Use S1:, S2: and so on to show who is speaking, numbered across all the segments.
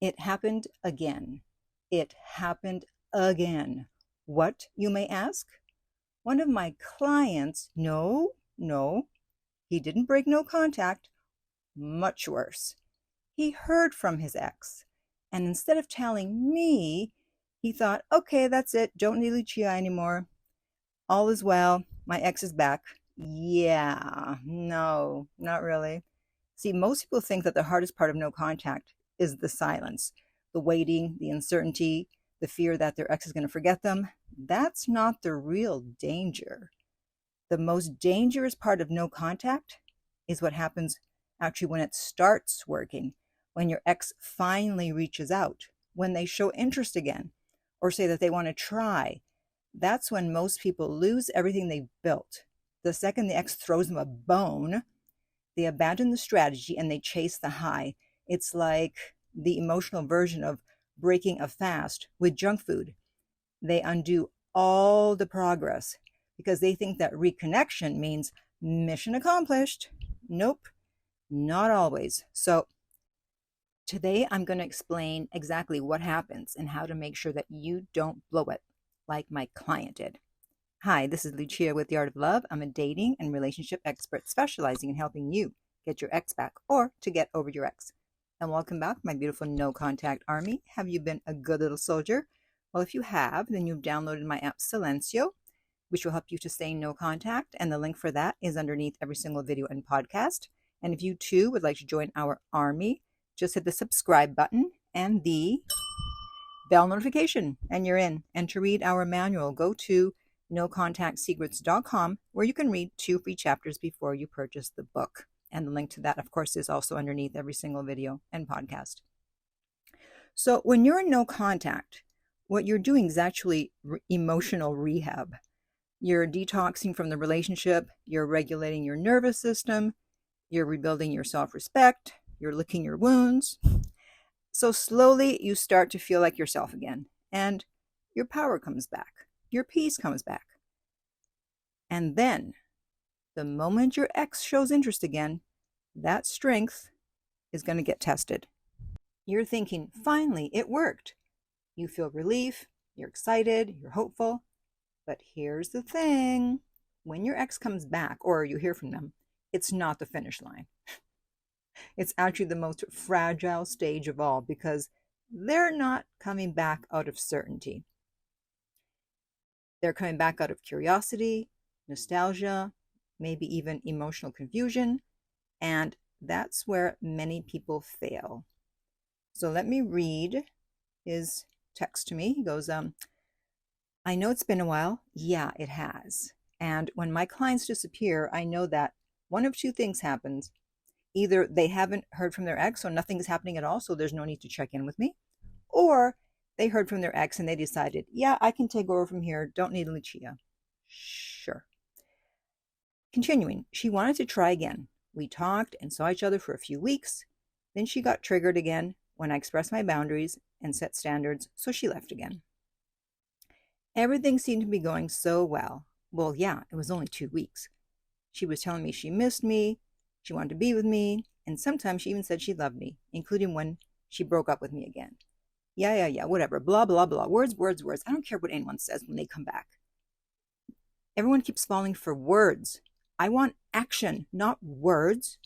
S1: It happened again. It happened again. What, you may ask? One of my clients, no, he didn't break no contact. Much worse. He heard from his ex, and instead of telling me, he thought, okay, that's it. Don't need Lucia anymore. All is well. My ex is back. Yeah, no, not really. See, most people think that the hardest part of no contact is the silence, the waiting, the uncertainty, the fear that their ex is going to forget them. That's not the real danger. The most dangerous part of no contact is what happens actually when it starts working, when your ex finally reaches out, when they show interest again, or say that they want to try. That's when most people lose everything they've built. The second the ex throws them a bone, they abandon the strategy and they chase the high. It's like the emotional version of breaking a fast with junk food. They undo all the progress because they think that reconnection means mission accomplished. Nope, not always. So today I'm going to explain exactly what happens and how to make sure that you don't blow it like my client did. Hi, this is Lucia with The Art of Love. I'm a dating and relationship expert specializing in helping you get your ex back or to get over your ex. And welcome back, my beautiful no contact army. Have you been a good little soldier? Well, if you have, then you've downloaded my app Silencio, which will help you to stay in no contact. And the link for that is underneath every single video and podcast. And if you too would like to join our army, just hit the subscribe button and the bell notification and you're in. And to read our manual, go to nocontactsecrets.com where you can read 2 free chapters before you purchase the book. And the link to that, of course, is also underneath every single video and podcast. So when you're in no contact, what you're doing is actually emotional rehab. You're detoxing from the relationship, you're regulating your nervous system, you're rebuilding your self-respect, you're licking your wounds. So slowly you start to feel like yourself again, and your power comes back, your peace comes back. And then, the moment your ex shows interest again, that strength is going to get tested. You're thinking, finally, it worked. You feel relief, you're excited, you're hopeful. But here's the thing. When your ex comes back, or you hear from them, it's not the finish line. It's actually the most fragile stage of all because they're not coming back out of certainty. They're coming back out of curiosity, nostalgia, maybe even emotional confusion. And that's where many people fail. So let me read his text to me. He goes, I know it's been a while. Yeah, it has. And when my clients disappear, I know that one of 2 things happens. Either they haven't heard from their ex, so nothing is happening at all, so there's no need to check in with me. Or they heard from their ex and they decided, yeah, I can take over from here. Don't need Lucia. Sure. Continuing, she wanted to try again. We talked and saw each other for a few weeks. Then she got triggered again when I expressed my boundaries and set standards, so she left again. Everything seemed to be going so well. Well, yeah, it was only 2 weeks. She was telling me she missed me, she wanted to be with me, and sometimes she even said she loved me, including when she broke up with me again. Yeah, whatever, blah, blah, blah, words. I don't care what anyone says when they come back. Everyone keeps falling for words. I want action, not words.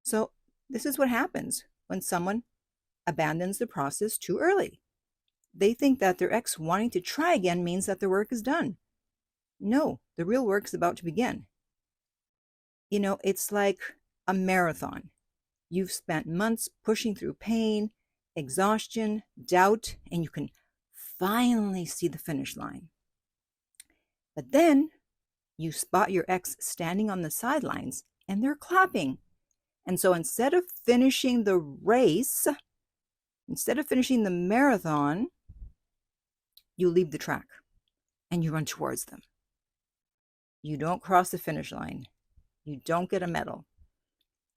S1: So this is what happens when someone abandons the process too early. They think that their ex wanting to try again means that their work is done. No, the real work is about to begin. You know, it's like a marathon. You've spent months pushing through pain, exhaustion, doubt, and you can finally see the finish line. But then you spot your ex standing on the sidelines and they're clapping. And so instead of finishing the race, instead of finishing the marathon, you leave the track and you run towards them. You don't cross the finish line. You don't get a medal.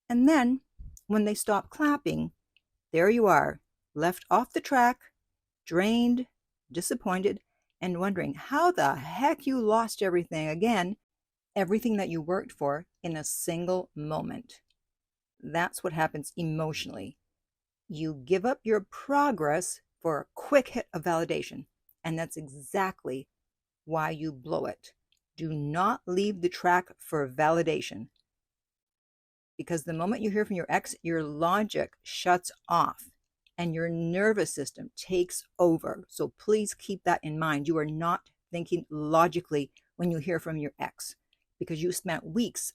S1: And then when they stop clapping, there you are, left off the track, drained, disappointed, and wondering how the heck you lost everything again, everything that you worked for in a single moment. That's what happens emotionally You give up your progress for a quick hit of validation. And that's exactly why you blow it. Do not leave the track for validation. Because the moment you hear from your ex, your logic shuts off and your nervous system takes over. So please keep that in mind. You are not thinking logically when you hear from your ex, because you spent weeks,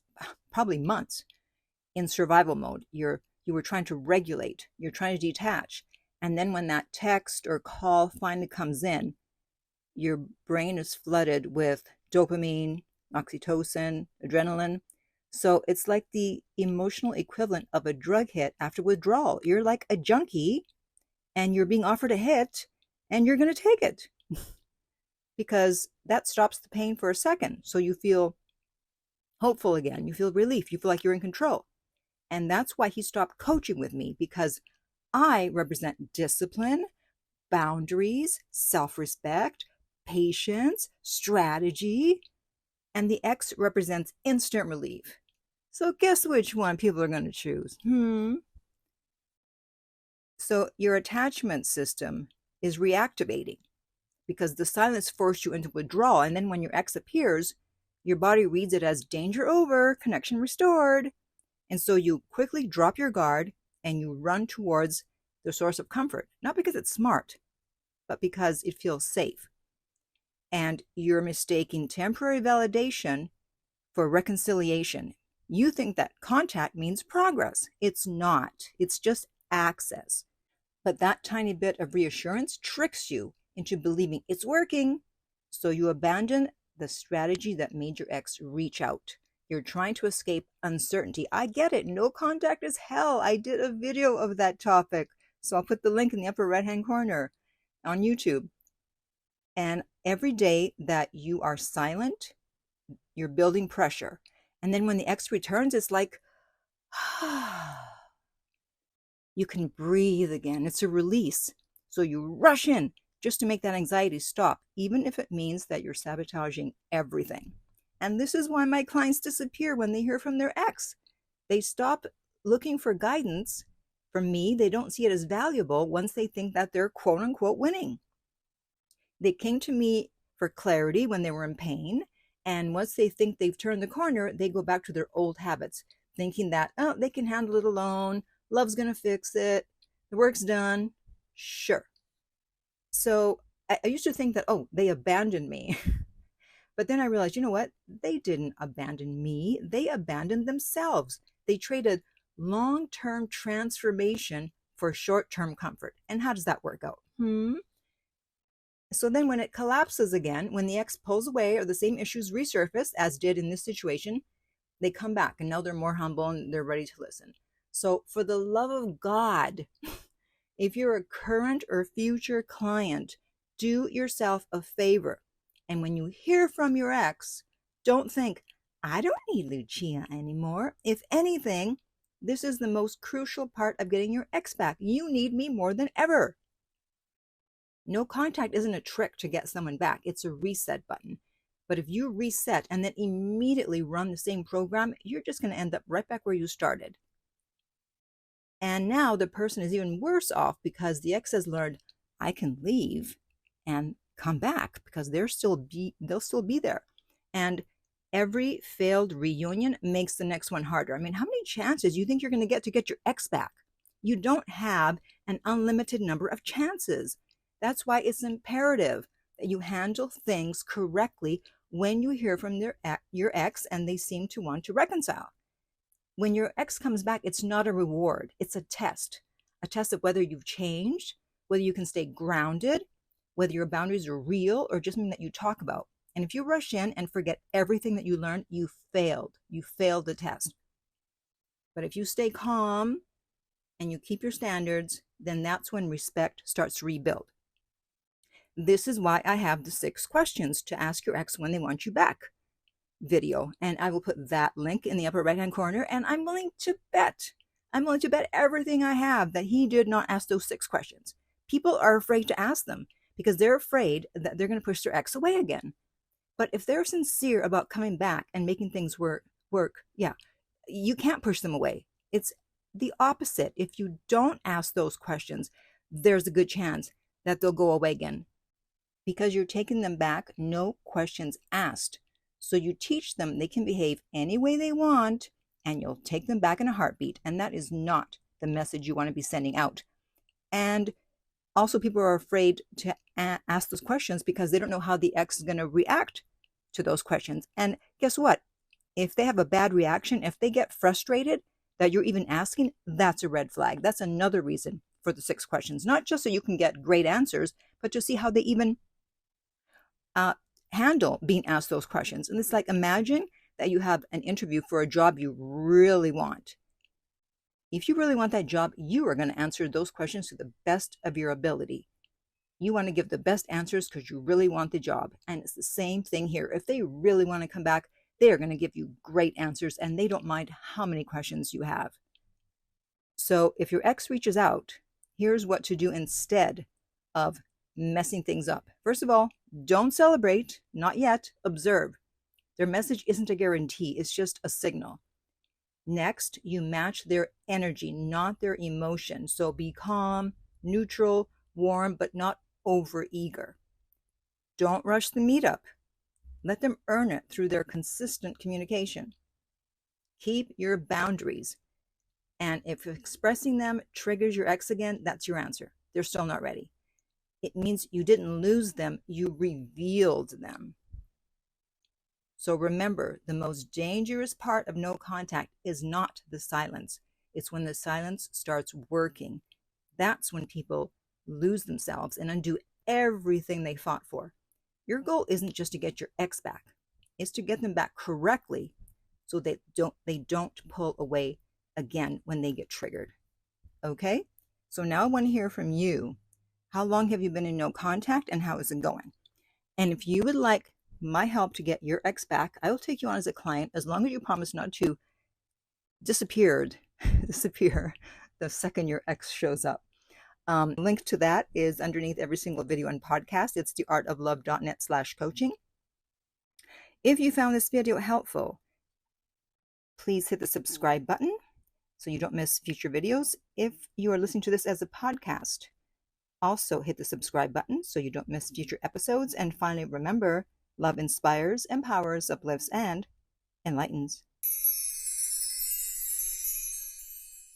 S1: probably months, in survival mode. You were trying to regulate, you're trying to detach. And then when that text or call finally comes in, your brain is flooded with dopamine, oxytocin, adrenaline. So it's like the emotional equivalent of a drug hit after withdrawal. You're like a junkie and you're being offered a hit and you're going to take it because that stops the pain for a second. So you feel hopeful again. You feel relief. You feel like you're in control. And that's why he stopped coaching with me, because I represent discipline, boundaries, self-respect, patience, strategy, and the X represents instant relief. So guess which one people are going to choose? So your attachment system is reactivating because the silence forced you into withdrawal. And then when your X appears, your body reads it as danger over, connection restored. And so you quickly drop your guard and you run towards the source of comfort, not because it's smart, but because it feels safe. And you're mistaking temporary validation for reconciliation. You think that contact means progress. It's not. It's just access. But that tiny bit of reassurance tricks you into believing it's working. So you abandon the strategy that made your ex reach out. You're trying to escape uncertainty. I get it. No contact is hell. I did a video of that topic. So I'll put the link in the upper right-hand corner on YouTube. And every day that you are silent, you're building pressure. And then when the ex returns, it's like, you can breathe again. It's a release. So you rush in just to make that anxiety stop, even if it means that you're sabotaging everything. And this is why my clients disappear when they hear from their ex. They stop looking for guidance from me. They don't see it as valuable once they think that they're quote unquote winning. They came to me for clarity when they were in pain. And once they think they've turned the corner, they go back to their old habits, thinking that, oh, they can handle it alone. Love's going to fix it. The work's done. Sure. So I used to think that, oh, they abandoned me. But then I realized, you know what? They didn't abandon me. They abandoned themselves. They traded long-term transformation for short-term comfort. And how does that work out? So then when it collapses again, when the ex pulls away or the same issues resurface, as did in this situation, they come back and now they're more humble and they're ready to listen. So for the love of God, if you're a current or future client, do yourself a favor. And when you hear from your ex, don't think, I don't need Lucia anymore. If anything, this is the most crucial part of getting your ex back. You need me more than ever. No contact isn't a trick to get someone back. It's a reset button. But if you reset and then immediately run the same program, you're just going to end up right back where you started. And now the person is even worse off because the ex has learned, I can leave and come back because they'll still be there. And every failed reunion makes the next one harder. I mean, how many chances do you think you're going to get your ex back? You don't have an unlimited number of chances. That's why it's imperative that you handle things correctly when you hear from your ex and they seem to want to reconcile. When your ex comes back, it's not a reward. It's a test of whether you've changed, whether you can stay grounded, whether your boundaries are real or just something that you talk about. And if you rush in and forget everything that you learned, you failed. You failed the test. But if you stay calm and you keep your standards, then that's when respect starts to rebuild. This is why I have the 6 questions to ask your ex when they want you back video. And I will put that link in the upper right-hand corner. And I'm willing to bet everything I have that he did not ask those 6 questions. People are afraid to ask them because they're afraid that they're going to push their ex away again. But if they're sincere about coming back and making things work, yeah, you can't push them away. It's the opposite. If you don't ask those questions, there's a good chance that they'll go away again because you're taking them back, no questions asked. So you teach them they can behave any way they want, and you'll take them back in a heartbeat. And that is not the message you want to be sending out. And also, people are afraid to ask those questions because they don't know how the ex is going to react to those questions. And guess what? If they have a bad reaction, if they get frustrated that you're even asking, that's a red flag. That's another reason for the 6 questions, not just so you can get great answers, but to see how they even handle being asked those questions. And it's like, imagine that you have an interview for a job you really want. If you really want that job, you are going to answer those questions to the best of your ability. You want to give the best answers because you really want the job. And it's the same thing here. If they really want to come back, they are going to give you great answers, and they don't mind how many questions you have. So if your ex reaches out, here's what to do instead of messing things up. First of all, don't celebrate, not yet, observe. Their message isn't a guarantee, it's just a signal. Next, you match their energy, not their emotion. So be calm, neutral, warm, but not overeager. Don't rush the meetup. Let them earn it through their consistent communication. Keep your boundaries. And if expressing them triggers your ex again, that's your answer. They're still not ready. It means you didn't lose them, you revealed them. So remember, the most dangerous part of no contact is not the silence. It's when the silence starts working. That's when people lose themselves and undo everything they fought for. Your goal isn't just to get your ex back. It's to get them back correctly so they don't pull away again when they get triggered. Okay? So now I want to hear from you. How long have you been in no contact, and how is it going? And if you would like my help to get your ex back, I will take you on as a client as long as you promise not to disappear the second your ex shows up. Link to that is underneath every single video and podcast. It's theartoflove.net/coaching. If you found this video helpful, please hit the subscribe button so you don't miss future videos. If you are listening to this as a podcast, also hit the subscribe button so you don't miss future episodes. And finally, remember, love inspires, empowers, uplifts, and enlightens.